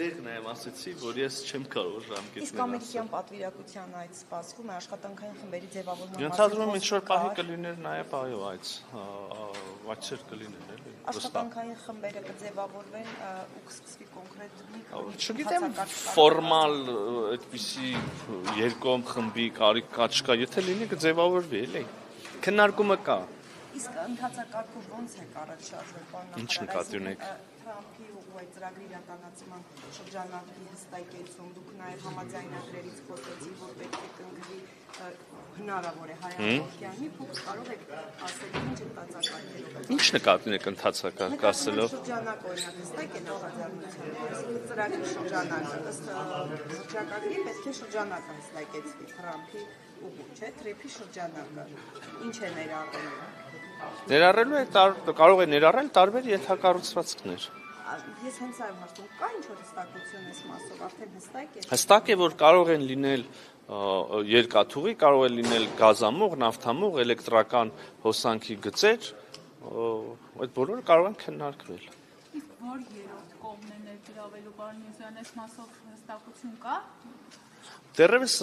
այնտեղ նաև ասացի, որ ես չեմ կարող ժամկետներ Իսկ ամերիկյան պատվիրակության այդ սպասվում է աշխատանքային խմբերի ձևավորման Ենթադրում եմ ինչ-որ պահի կլիներ նաև այո, այցեր կլիներ էլի։ Աշխատանքային խմբերը կձևավորվեն ու կսկսվի կոնկրետ մի քանի Չգիտեմ, ֆորմալ այդպիսի երկկողմ խմբի կարիք կա չկա, եթե լինի կձևավորվի էլի։ Քննարկումը կա։ Իսկ ընթացակարգով ոնց է առաջ շարժվել բանն։ Ինչ նկատի ունեք։ Թրամփի ու այդ ծրագրի իրականացման շրջանակի հստակեցում, դուք նաև համաձայնագրերից խոսեցիք, որ պետք է կնքվի հնարավոր է հայ-ամերիկյանի, դուք կարող եք ասել ինչ ընթացակարգերով։ Ինչ նկատի ունեք ընթացակարգ ասելով։ Շրջանակ օրինակ հստակ է նախաձեռնության, ծրագրի շրջանակը ըստ շրջակագրի պետք է շրջանակը հստակեցվի Թրամփի ուղու, չէ՞, թրեփի շրջանակը։ Ինչ է ներառելու։ Ներառելու է կարող է ներառել տարբեր ենթակառուցվածքներ։ Ես հենց այո հարցում, կա ինչ-որ հստակություն այս մասով, արդեն հստակ է։ Հստակ է, որ կարող են լինել երկաթուղի, կարող է լինել գազամուղ, նավթամուղ, էլեկտրական հոսանքի գծեր, այդ բոլորը կարող են քննարկվել։ Իսկ որ երրորդ կողմն է ներգրավելու Բարնյոզյան այս մասով հստակություն կա։ Դեռևս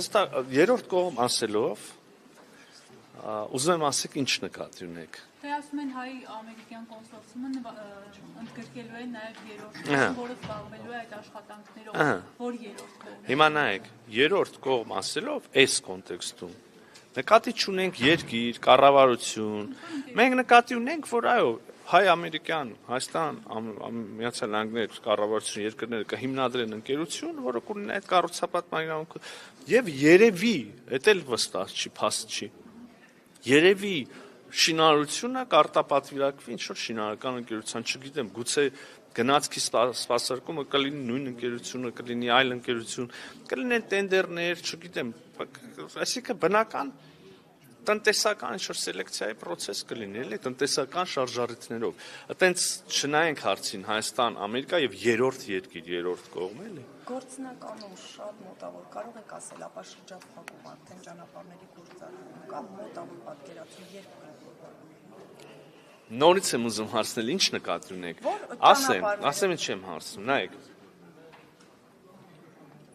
երրորդ կողմ ասելով ուզում եմ ասեք ինչ նկատի ունեք։ Թե ասում են հայ-ամերիկյան կոնսորցիումը ընդգրկելու է նաև երրորդ կողմ, որը զբաղվելու է այդ աշխատանքներով, որ երրորդ կողմ։ Հիմա նայեք, երրորդ կողմ ասելով այս կոնտեքստում նկատի չունենք երկիր, կառավարություն, մենք նկատի ունենք, որ այո, հայ-ամերիկյան, Հայաստան, Միացյալ Նահանգներ կառավարություն երկրները կհիմնադրեն ընկերություն, որը կունենա այդ կառուցապատման իրավունքը, եւ երևի, դա էլ վստահ չի, փաստ չի։ Երևի շինարարությունը կարտապատվիրակվի ինչ-որ շինարարական ընկերության, չգիտեմ, գուցե գնացքի սպասարկումը կլինի նույն ընկերությունը, կլինի այլ ընկերություն, կլինեն տենդերներ, չգիտեմ, այսինքն բնական տնտեսական ինչ-որ սելեկցիայի process կլինի, էլի, տնտեսական շարժառիթներով։ Այտենց չնայենք հարցին Հայաստան, Ամերիկա եւ երրորդ երկիր, երրորդ կողմ, էլի։ Գործնականում շատ մոտավոր կարող եք ասել, ապա շրջափակում արդեն ճանապարհների գործարկում կա մոտավոր պատկերացում երբ Նորից եմ ուզում հարցնել, ինչ նկատի ունեք։ Ասեմ ինչ եմ հարցնում, նայեք։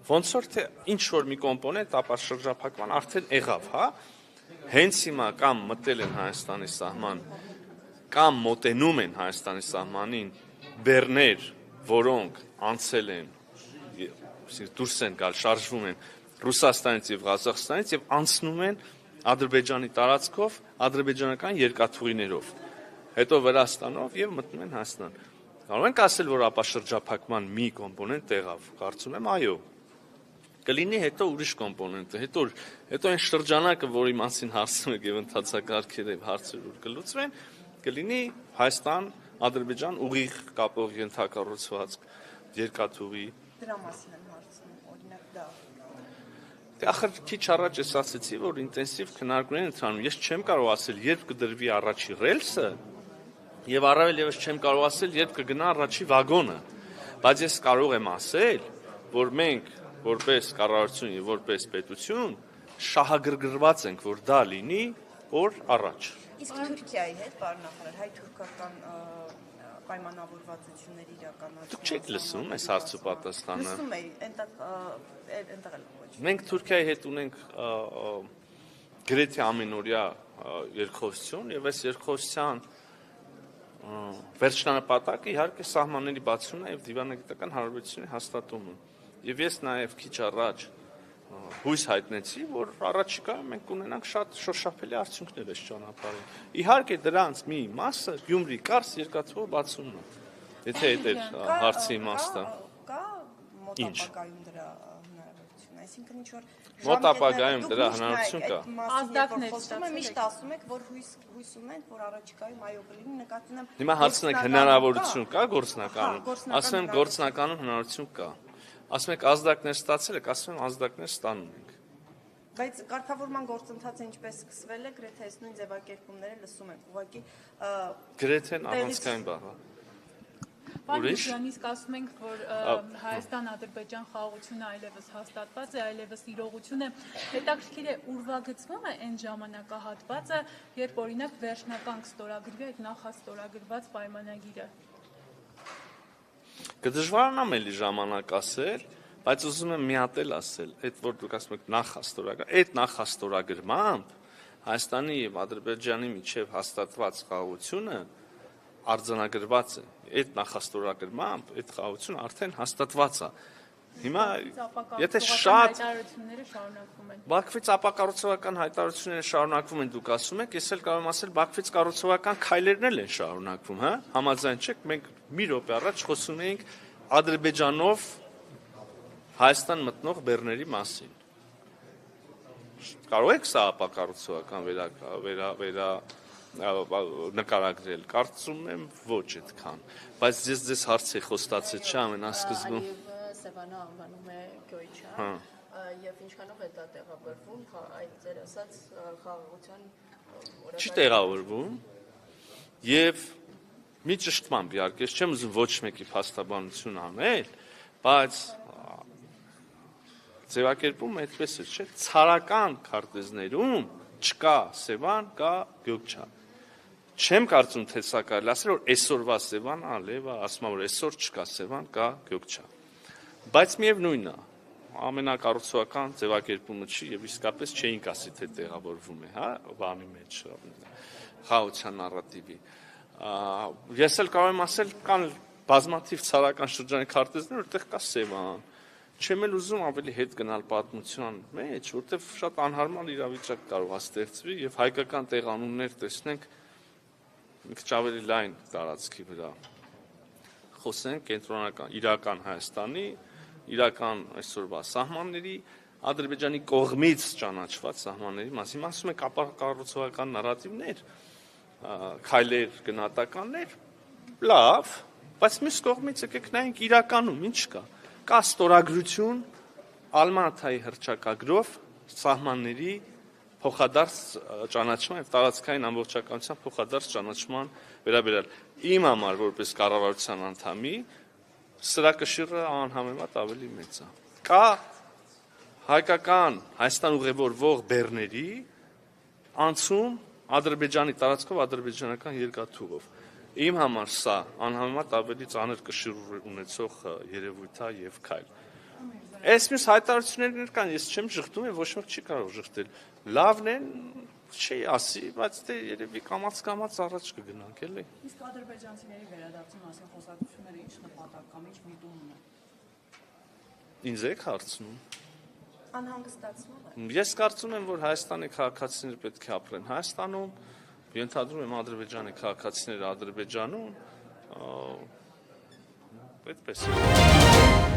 Ոնց որ թե ինչ որ մի կոմպոնենտ ապա շրջափակման արդեն եղավ, հա։ Հենց հիմա կամ մտել են Հայաստանի սահման, կամ մոտենում են Հայաստանի սահմանին բեռներ, որոնք անցել են, դուրս են գալ, շարժվում են Ռուսաստանից եւ Ղազախստանից եւ անցնում են Ադրբեջանի տարածքով, ադրբեջանական երկաթուղիներով, հետո Վրաստանով եւ մտնում են Հայաստան։ Կարող ենք ասել, որ ապա շրջափակման մի կոմպոնենտ եղավ, կարծում եմ այո։ Կլինի հետո ուրիշ կոմպոնենտը, հետո այն շրջանակը, որի մասին հարցում եք եւ ընթացակարգերը եւ հարցերը որ կլուծվեն, կլինի Հայաստան, Ադրբեջան ուղիղ կապող ենթակառուցվածք, երկաթուղի։ Դրա մասին եմ հարցնում, օրինակ դա։ Դե ախր քիչ առաջ ես ասացի, որ ինտենսիվ քննարկումներ են ընթանում։ Ես չեմ կարող ասել, երբ կդրվի առաջի ռելսը, եւ առավել եւս չեմ կարող ասել, երբ կգնա առաջի վագոնը։ Բայց ես կարող եմ ասել, որ մենք որպես կառավարություն եւ որպես պետություն շահագրգռված ենք, որ դա լինի օր առաջ։ Իսկ Թուրքիայի հետ բարնախորդ հայ-թուրքական պայմանավորվածությունների իրականացումը։ Դուք չեք լսում այս հարցը պատասխանը։ Լսում էի, այնտեղ էլ ոչ։ Մենք Թուրքիայի հետ ունենք գրեթե ամենօրյա երկխոսություն եւ այս երկխոսության վերջնանպատակը իհարկե սահմանների բացումն է եւ դիվանագիտական հարաբերությունների հաստատումը։ Եվ ես նաև քիչ առաջ հույս հայտնեցի, որ առաջիկայում մենք կունենանք շատ շոշափելի արդյունքներ այս ճանապարհին։ Իհարկե դրանց մի մասը Գյումրի-Կարս երկաթուղու բացումն է։ Եթե այդ հարցի իմաստը։ Կա մոտապակայում դրա հնարավորություն, այսինքն ինչ որ մոտ ապագայում դրա հնարավորություն կա։ Ազդակներ խոսում եմ, միշտ ասում եք, որ հույս ունենք, որ առաջիկայում այո կլինի, նկատի ունեմ։ Հիմա հարցն է հնարավորություն կա գործնականում։ Ասում եմ գործնականում հնարավորություն կա։ Ասում եք ազդակներ ստացել եք, ասում եմ ազդակներ ստանում ենք։ Բայց կարգավորման գործընթացը ինչպես սկսվել է, գրեթե այս նույն ձևակերպումները լսում ենք, ուղղակի գրեթե առանցքային բառ է։ Բարնյոզյան, իսկ ասում ենք, որ Հայաստան-Ադրբեջան խաղաղությունը այլևս հաստատված է, այլևս իրողություն է։ Հետաքրքիր է, ուրվագծվում է այն ժամանակահատվածը, երբ օրինակ վերջնական կստորագրվի այդ նախաստորագրված պայմանագիրը։ Կդժվարանամ էլի ժամանակ ասել, բայց ուզում եմ մի հատ էլ ասել, այդ որ դուք ասում եք նախաստորագրման, այդ նախաստորագրմամբ Հայաստանի եւ Ադրբեջանի միջև հաստատված խաղաղությունը արձանագրված է։ Այդ նախաստորագրմամբ այդ խաղաղությունը արդեն հաստատված է։ Հիմա եթե շատ հայտարարությունները շարունակվում են։ Բաքվից ապակառուցողական հայտարարությունները շարունակվում են, դուք ասում եք, ես էլ կարող եմ ասել Բաքվից կառուցողական քայլերն էլ են շարունակվում, հա? Համաձայն չեք, մենք մի րոպե առաջ խոսում էինք Ադրբեջանով Հայաստան մտնող բեռների մասին։ Կարող եք սա ապակառուցողական նկարագրել, կարծում եմ ոչ այդքան, բայց ես հարցի խոստացել չի ամենասկզբում։ Սևանը անվանում է Գյոյչը եւ ինչքանով է դա տեղավորվում այդ ձեր ասած խաղաղության Չի տեղավորվում եւ մի ճշտմամբ իհարկե չեմ ուզում ոչ մեկի փաստաբանություն անել, բայց ձևակերպում այդպես է, չէ՞, ցարական քարտեզներում չկա Սևան, կա Գյոկչա։ Չեմ կարծում թե սա կարելի ասել որ այսօրվա Սևան Ալևա ասում որ այսօր չկա Սևան, կա Գյոկչա։ Բայց միևնույնն է, ամենակառուցողական ձևակերպումը չի եւ իսկապես չէինք ասի թե տեղավորվում է, հա, բանի մեջ խաղաղության նարատիվի։ Ես էլ կարող եմ ասել կան բազմաթիվ ցարական շրջանի քարտեզներ, որտեղ կա Սևան։ Չեմ էլ ուզում ավելի հետ գնալ պատմության մեջ, որտեղ շատ անհարմար իրավիճակ կարող է ստեղծվի եւ հայկական տեղանուններ տեսնենք մի քիչ ավելի լայն տարածքի վրա։ Խոսենք կենտրոնական իրական Հայաստանի, իրական այսօրվա սահմանների, Ադրբեջանի կողմից ճանաչված սահմանների մասին, ասում եք ապակառուցողական նարատիվներ, քայլեր, գնահատականներ, լավ, բայց մյուս կողմից եկեք նայենք իրականում ինչ կա։ Կա ստորագրություն Ալմատայի հռչակագրով սահմանների փոխադարձ ճանաչման եւ տարածքային ամբողջականության փոխադարձ ճանաչման վերաբերյալ իմ համար որպես կառավարության անդամի սրա կշիռը անհամեմատ ավելի մեծ է։ Կա հայկական Հայաստան ուղևորվող բեռների անցում Ադրբեջանի տարածքով ադրբեջանական երկաթուղով։ Իմ համար սա անհամեմատ ավելի ծանր կշիռ ունեցող երևույթ է եւ քայլ։ Այս մյուս հայտարարություններ կան, ես չեմ շղթում եւ ոչ մեկ չի կարող շղթել։ Լավն է, չի ասի, բայց դե երևի կամաց առաջ կգնանք, էլի։ Իսկ ադրբեջանցիների վերադարձի մասին խոսակցությունները ինչ նպատակ կամ ինչ միտում ունեն։ Ինձ եք հարցնում։ Անհանգստացնում է։ Ես կարծում եմ, որ Հայաստանի քաղաքացիները պետք է ապրեն Հայաստանում, ենթադրում եմ Ադրբեջանի քաղաքացիները Ադրբեջանում, այդպես է։